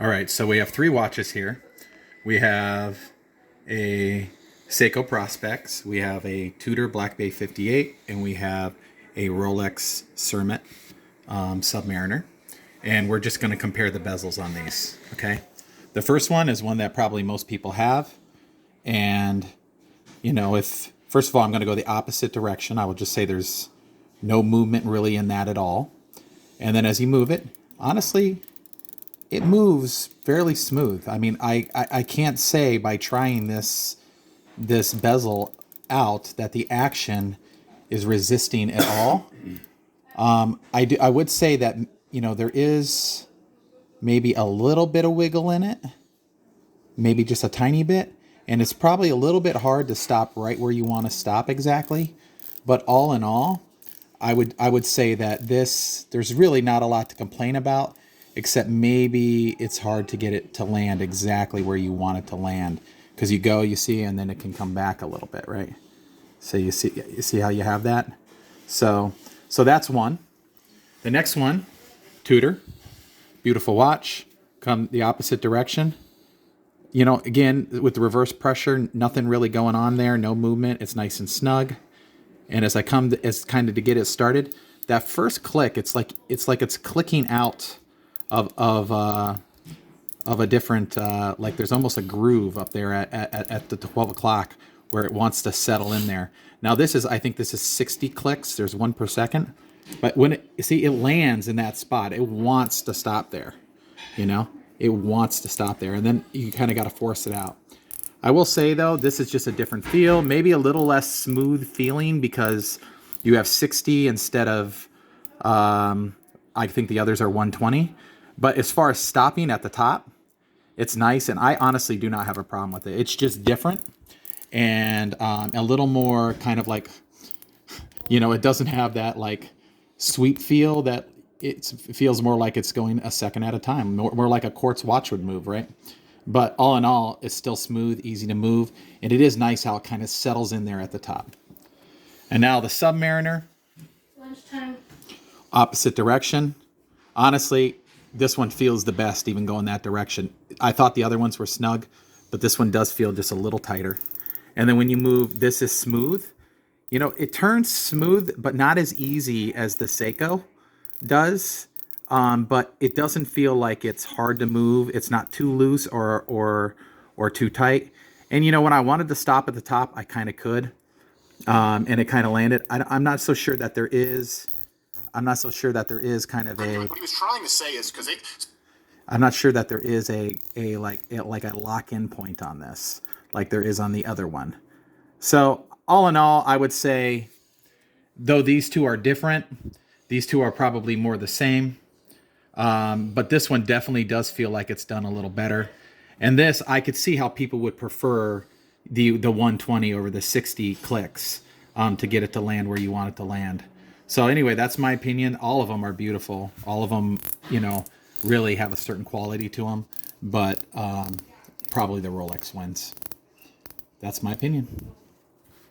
All right, so we have three watches here. We have a Seiko Prospex, we have a Tudor Black Bay 58, and we have a Rolex Cermet Submariner. And we're just going to compare the bezels on these, okay? The first one is one that probably most people have. And, you know, if, first of all, I'm going to go the opposite direction. I will just say there's no movement really in that at all. And then as you move it, honestly, it moves fairly smooth. I mean, I can't say by trying this bezel out that the action is resisting at all. I would say that, you know, there is maybe a little bit of wiggle in it, maybe just a tiny bit, and it's probably a little bit hard to stop right where you want to stop exactly. But all in all, I would say that there's really not a lot to complain about, except maybe it's hard to get it to land exactly where you want it to land, because you go, you see, and then it can come back a little bit, right? So you see how you have that. So that's one. The next one, Tudor, beautiful watch, come the opposite direction. You know, again, with the reverse pressure, nothing really going on there, no movement. It's nice and snug. And as I come to, as kind of to get it started, that first click, it's like it's clicking out of a different, like there's almost a groove up there at the 12 o'clock where it wants to settle in there. Now I think this is 60 clicks. There's 1 per second. But when it lands in that spot, it wants to stop there, you know? It wants to stop there. And then you kind of got to force it out. I will say, though, this is just a different feel. Maybe a little less smooth feeling because you have 60 instead of, I think the others are 120. But as far as stopping at the top, it's nice. And I honestly do not have a problem with it. It's just different and a little more kind of like, you know, it doesn't have that like sweep feel that it feels more like it's going a second at a time, more like a quartz watch would move, right? But all in all, it's still smooth, easy to move, and it is nice how it kind of settles in there at the top. And now the Submariner, Lunchtime. opposite direction. Honestly, this one feels the best even going that direction. I thought the other ones were snug, but this one does feel just a little tighter. And then when you move, this is smooth. You know, it turns smooth, but not as easy as the Seiko does. But it doesn't feel like it's hard to move. It's not too loose or too tight. And you know, when I wanted to stop at the top, I kind of could, and it kind of landed. I'm not so sure that there is. I'm not so sure that there is kind of a. What he was trying to say is because I'm not sure that there is a lock-in point on this, like there is on the other one. So all in all, I would say, though these two are different, these two are probably more the same. But this one definitely does feel like it's done a little better. And this, I could see how people would prefer the 120 over the 60 clicks to get it to land where you want it to land. So anyway, that's my opinion. All of them are beautiful. All of them, you know, really have a certain quality to them. But probably the Rolex wins. That's my opinion.